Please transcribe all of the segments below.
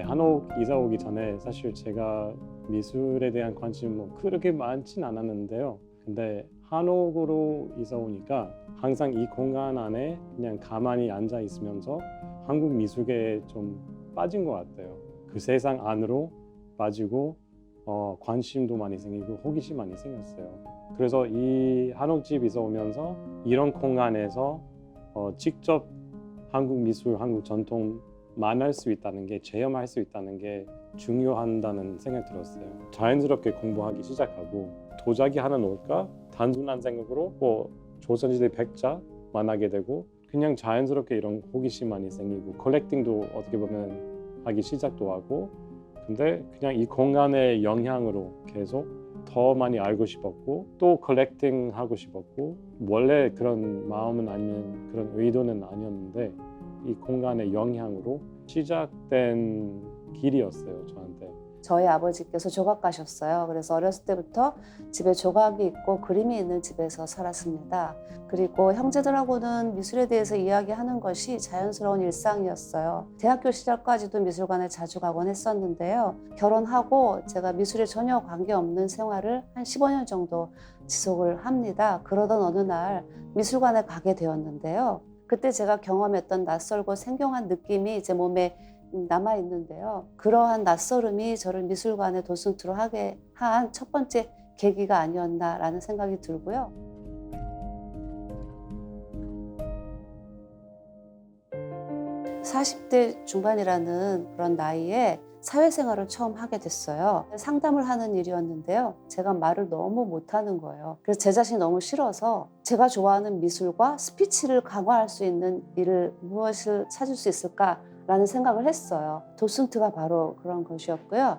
한옥 이사 오기 전에 사실 제가 미술에 대한 관심이 뭐 그렇게 많진 않았는데요. 근데 한옥으로 이사 오니까 항상 이 공간 안에 그냥 가만히 앉아 있으면서 한국 미술계에 좀 빠진 것 같아요. 그 세상 안으로 빠지고 관심도 많이 생기고 호기심 많이 생겼어요. 그래서 이 한옥집 이사 오면서 이런 공간에서 직접 한국 미술, 한국 전통 만날 수 있다는 게, 체험할 수 있다는 게 중요하다는 생각이 들었어요. 자연스럽게 공부하기 시작하고 도자기 하나 놓을까? 단순한 생각으로 조선시대 백자 만나게 되고 그냥 자연스럽게 이런 호기심 많이 생기고 컬렉팅도 어떻게 보면 하기 시작도 하고 근데 그냥 이 공간의 영향으로 계속 더 많이 알고 싶었고 또 컬렉팅 하고 싶었고 원래 그런 마음은 아니면 그런 의도는 아니었는데 이 공간의 영향으로 시작된 길이었어요, 저한테. 저희 아버지께서 조각가셨어요. 그래서 어렸을 때부터 집에 조각이 있고 그림이 있는 집에서 살았습니다. 그리고 형제들하고는 미술에 대해서 이야기하는 것이 자연스러운 일상이었어요. 대학교 시절까지도 미술관에 자주 가곤 했었는데요. 결혼하고 제가 미술에 전혀 관계없는 생활을 한 15년 정도 지속을 합니다. 그러던 어느 날 미술관에 가게 되었는데요. 그때 제가 경험했던 낯설고 생경한 느낌이 제 몸에 남아 있는데요. 그러한 낯설음이 저를 미술관에 도슨트로 하게 한 첫 번째 계기가 아니었나라는 생각이 들고요. 40대 중반이라는 그런 나이에 사회생활을 처음 하게 됐어요. 상담을 하는 일이었는데요. 제가 말을 너무 못하는 거예요. 그래서 제 자신이 너무 싫어서 제가 좋아하는 미술과 스피치를 강화할 수 있는 일을 무엇을 찾을 수 있을까라는 생각을 했어요. 도슨트가 바로 그런 것이었고요.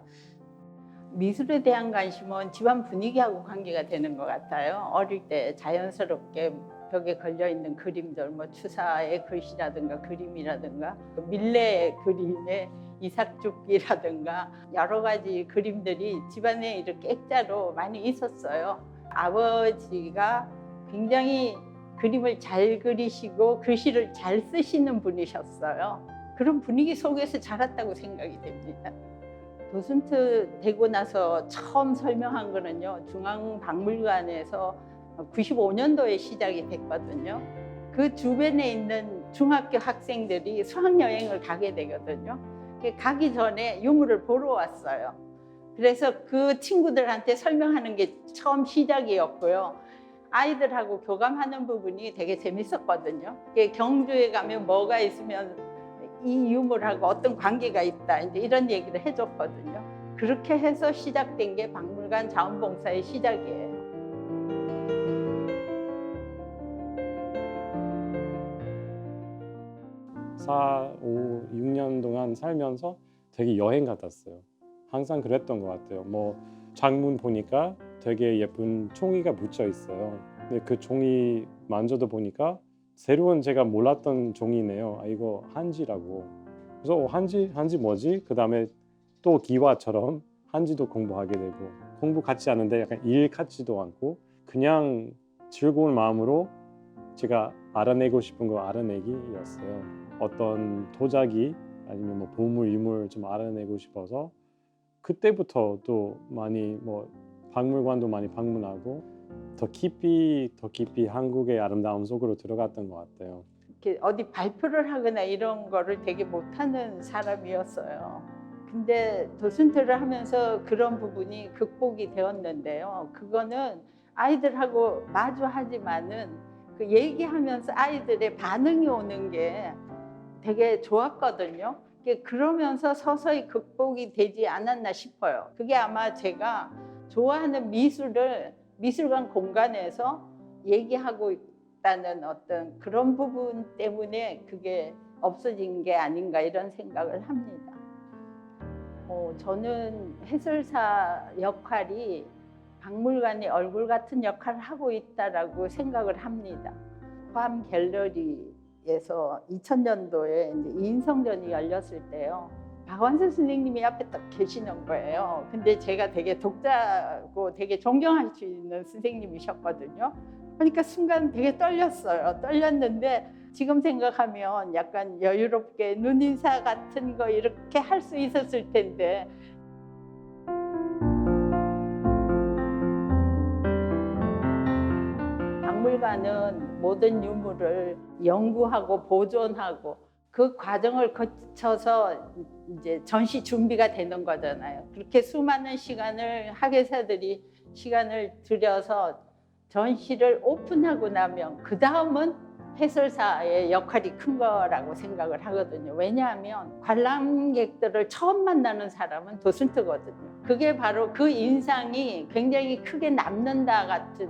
미술에 대한 관심은 집안 분위기하고 관계가 되는 것 같아요. 어릴 때 자연스럽게 벽에 걸려있는 그림들, 뭐 추사의 글씨라든가 그림이라든가 밀레 그림의 이삭죽기라든가 여러 가지 그림들이 집안에 이렇게 액자로 많이 있었어요. 아버지가 굉장히 그림을 잘 그리시고 글씨를 잘 쓰시는 분이셨어요. 그런 분위기 속에서 자랐다고 생각이 됩니다. 도슨트 되고 나서 처음 설명한 거는요, 중앙박물관에서 95년도에 시작이 됐거든요. 그 주변에 있는 중학교 학생들이 수학여행을 가게 되거든요. 가기 전에 유물을 보러 왔어요. 그래서 그 친구들한테 설명하는 게 처음 시작이었고요. 아이들하고 교감하는 부분이 되게 재밌었거든요. 경주에 가면 뭐가 있으면 이 유물하고 어떤 관계가 있다, 이제 이런 얘기를 해줬거든요. 그렇게 해서 시작된 게 박물관 자원봉사의 시작이에요. 4, 5, 6년 동안 살면서 되게 여행 같았어요. 항상 그랬던 것 같아요. 뭐 창문 보니까 되게 예쁜 종이가 붙여 있어요. 근데 그 종이 만져도 보니까 새로운 제가 몰랐던 종이네요. 이거 한지라고. 그래서 한지 뭐지? 그 다음에 또 기와처럼 한지도 공부하게 되고 공부 같지 않은데 약간 일 같지도 않고 그냥 즐거운 마음으로 제가 알아내고 싶은 거 알아내기였어요. 어떤 도자기 아니면 뭐 보물, 유물 좀 알아내고 싶어서 그때부터 또 많이 뭐 박물관도 많이 방문하고 더 깊이 한국의 아름다움 속으로 들어갔던 것 같아요. 이렇게 어디 발표를 하거나 이런 거를 되게 못하는 사람이었어요. 근데 도슨트를 하면서 그런 부분이 극복이 되었는데요. 그거는 아이들하고 마주하지만은 그 얘기하면서 아이들의 반응이 오는 게 되게 좋았거든요. 그러면서 서서히 극복이 되지 않았나 싶어요. 그게 아마 제가 좋아하는 미술을 미술관 공간에서 얘기하고 있다는 어떤 그런 부분 때문에 그게 없어진 게 아닌가 이런 생각을 합니다. 저는 해설사 역할이 박물관의 얼굴 같은 역할을 하고 있다라고 생각을 합니다. 포함 갤러리에서 2000년도에 이제 이인성전이 열렸을 때요. 박완서 선생님이 앞에 딱 계시는 거예요. 근데 제가 되게 독자고 되게 존경할 수 있는 선생님이셨거든요. 그러니까 순간 되게 떨렸어요. 떨렸는데 지금 생각하면 약간 여유롭게 눈인사 같은 거 이렇게 할 수 있었을 텐데. 박물관은 모든 유물을 연구하고 보존하고 그 과정을 거쳐서 이제 전시 준비가 되는 거잖아요. 그렇게 수많은 시간을 학예사들이 시간을 들여서 전시를 오픈하고 나면 그 다음은 해설사의 역할이 큰 거라고 생각을 하거든요. 왜냐하면 관람객들을 처음 만나는 사람은 도슨트거든요. 그게 바로 그 인상이 굉장히 크게 남는다 같은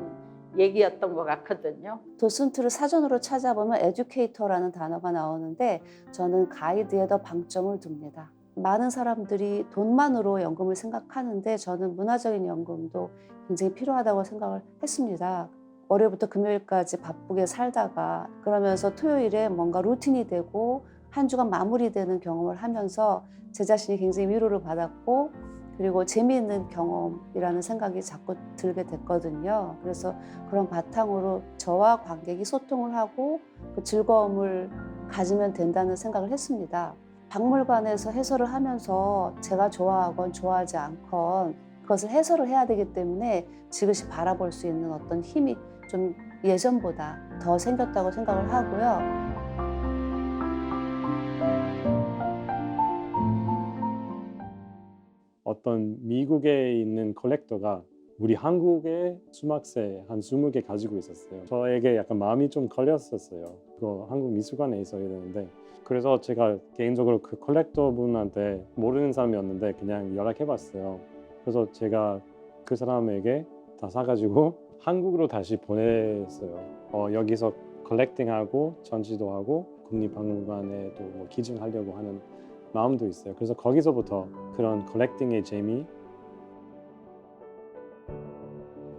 얘기였던 것 같거든요. 도슨트를 사전으로 찾아보면 에듀케이터라는 단어가 나오는데 저는 가이드에 더 방점을 둡니다. 많은 사람들이 돈만으로 연금을 생각하는데 저는 문화적인 연금도 굉장히 필요하다고 생각을 했습니다. 월요일부터 금요일까지 바쁘게 살다가 그러면서 토요일에 뭔가 루틴이 되고 한 주간 마무리되는 경험을 하면서 제 자신이 굉장히 위로를 받았고 그리고 재미있는 경험이라는 생각이 자꾸 들게 됐거든요. 그래서 그런 바탕으로 저와 관객이 소통을 하고 그 즐거움을 가지면 된다는 생각을 했습니다. 박물관에서 해설을 하면서 제가 좋아하건 좋아하지 않건 그것을 해설을 해야 되기 때문에 지그시 바라볼 수 있는 어떤 힘이 좀 예전보다 더 생겼다고 생각을 하고요. 어떤 미국에 있는 컬렉터가 우리 한국에 수막새 한 20개 가지고 있었어요. 저에게 약간 마음이 좀 걸렸었어요. 그거 한국 미술관에 있어야 되는데 그래서 제가 개인적으로 그 컬렉터 분한테 모르는 사람이었는데 그냥 연락해봤어요. 그래서 제가 그 사람에게 다 사가지고 한국으로 다시 보냈어요. 여기서 컬렉팅하고 전시도 하고 국립박물관에도 뭐 기증하려고 하는 마음도 있어요. 그래서 거기서부터 그런 컬렉팅의 재미,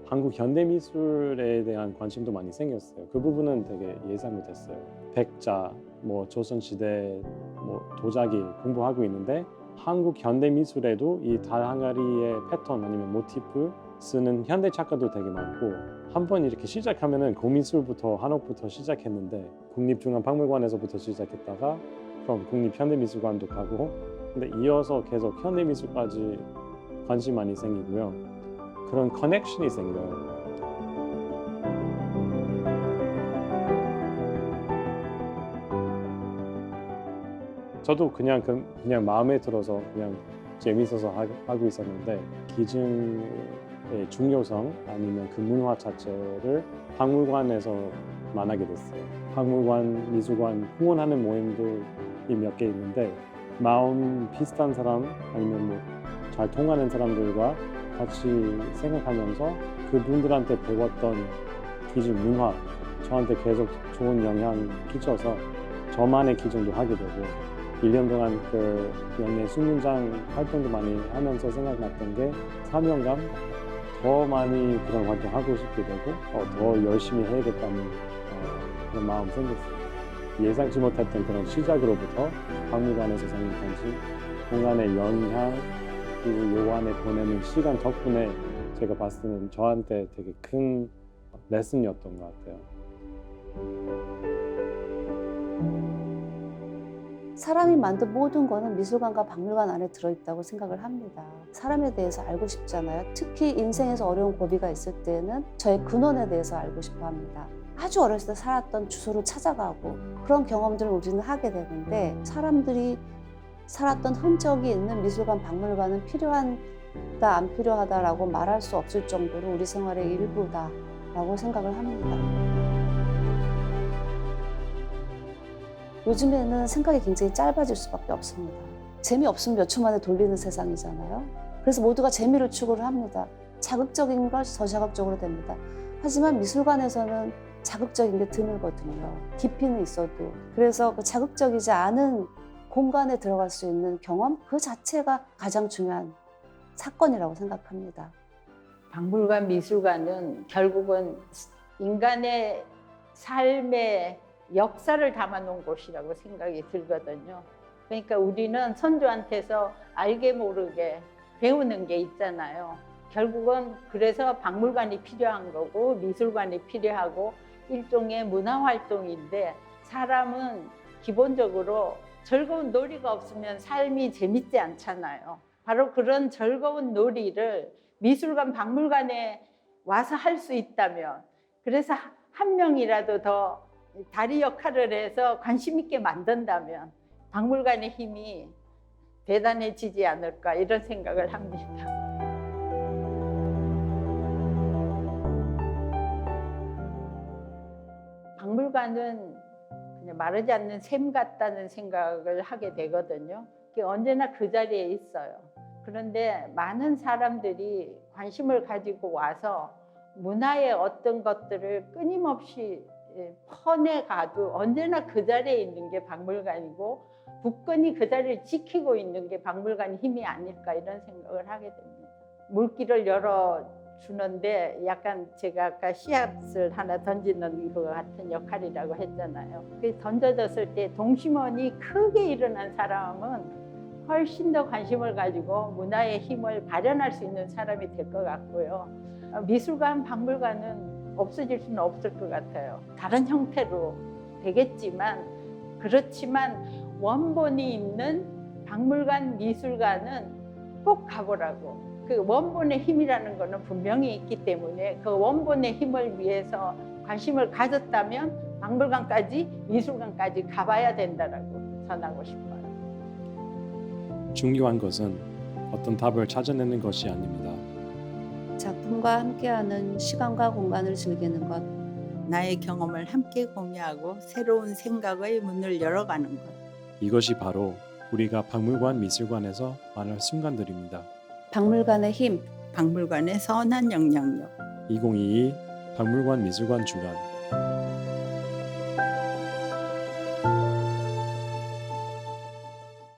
한국 현대미술에 대한 관심도 많이 생겼어요. 그 부분은 되게 예상 못했어요. 백자, 뭐 조선시대 뭐 도자기 공부하고 있는데 한국 현대미술에도 이 달 항아리의 패턴 아니면 모티프 쓰는 현대 작가도 되게 많고 한번 이렇게 시작하면은 고미술부터 한옥부터 시작했는데 국립중앙박물관에서부터 시작했다가 그럼 국립현대미술관도 가고 근데 이어서 계속 현대미술까지 관심 많이 생기고요. 그런 커넥션이 생겨요. 저도 그냥 마음에 들어서 그냥 재밌어서 하고 있었는데 기증의 중요성 아니면 그 문화 자체를 박물관에서 만나게 됐어요. 박물관, 미술관 후원하는 모임들이 몇 개 있는데 마음 비슷한 사람 아니면 뭐 잘 통하는 사람들과 같이 생각하면서 그분들한테 배웠던 기증 문화 저한테 계속 좋은 영향 끼쳐서 저만의 기증도 하게 되고 1년 동안 그 영예 수문장 활동도 많이 하면서 생각났던 게 사명감 더 많이 그런 활동 하고 싶게 되고 더 열심히 해야겠다는 그런 마음 생겼어요. 예상치 못했던 그런 시작으로부터 박물관에서 생긴 관심, 공간의 영향 그리고 요 안에 보내는 시간 덕분에 제가 봤을 때는 저한테 되게 큰 레슨이었던 것 같아요. 사람이 만든 모든 거는 미술관과 박물관 안에 들어있다고 생각을 합니다. 사람에 대해서 알고 싶잖아요. 특히 인생에서 어려운 고비가 있을 때는 저의 근원에 대해서 알고 싶어 합니다. 아주 어렸을 때 살았던 주소를 찾아가고 그런 경험들을 우리는 하게 되는데 사람들이 살았던 흔적이 있는 미술관, 박물관은 필요하다, 안 필요하다라고 말할 수 없을 정도로 우리 생활의 일부다라고 생각을 합니다. 요즘에는 생각이 굉장히 짧아질 수밖에 없습니다. 재미없으면 몇 초 만에 돌리는 세상이잖아요. 그래서 모두가 재미를 추구를 합니다. 자극적인 걸 더 자극적으로 됩니다. 하지만 미술관에서는 자극적인 게 드물거든요. 깊이는 있어도. 그래서 그 자극적이지 않은 공간에 들어갈 수 있는 경험 그 자체가 가장 중요한 사건이라고 생각합니다. 박물관, 미술관은 결국은 인간의 삶의 역사를 담아놓은 곳이라고 생각이 들거든요. 그러니까 우리는 선조한테서 알게 모르게 배우는 게 있잖아요. 결국은 그래서 박물관이 필요한 거고 미술관이 필요하고 일종의 문화활동인데 사람은 기본적으로 즐거운 놀이가 없으면 삶이 재밌지 않잖아요. 바로 그런 즐거운 놀이를 미술관, 박물관에 와서 할 수 있다면, 그래서 한 명이라도 더 다리 역할을 해서 관심 있게 만든다면 박물관의 힘이 대단해지지 않을까 이런 생각을 합니다. 박물관은 그냥 마르지 않는 샘 같다는 생각을 하게 되거든요. 그게 언제나 그 자리에 있어요. 그런데 많은 사람들이 관심을 가지고 와서 문화의 어떤 것들을 끊임없이 퍼내가도 언제나 그 자리에 있는 게 박물관이고 굳건히 그 자리를 지키고 있는 게 박물관의 힘이 아닐까 이런 생각을 하게 됩니다. 물길을 열어주는데 약간 제가 아까 씨앗을 하나 던지는 것 같은 역할이라고 했잖아요. 그 던져졌을 때 동심원이 크게 일어난 사람은 훨씬 더 관심을 가지고 문화의 힘을 발현할 수 있는 사람이 될 것 같고요. 미술관, 박물관은 없어질 수는 없을 것 같아요. 다른 형태로 되겠지만, 그렇지만 원본이 있는 박물관, 미술관은 꼭 가보라고. 그 원본의 힘이라는 거는 분명히 있기 때문에 그 원본의 힘을 위해서 관심을 가졌다면 박물관까지, 미술관까지 가봐야 된다라고 전하고 싶어요. 중요한 것은 어떤 답을 찾아내는 것이 아닙니다. 작품과 함께하는 시간과 공간을 즐기는 것. 나의 경험을 함께 공유하고 새로운 생각의 문을 열어가는 것. 이것이 바로 우리가 박물관, 미술관에서 만날 순간들입니다. 박물관의 힘. 박물관의 선한 영향력. 2022 박물관 미술관 주간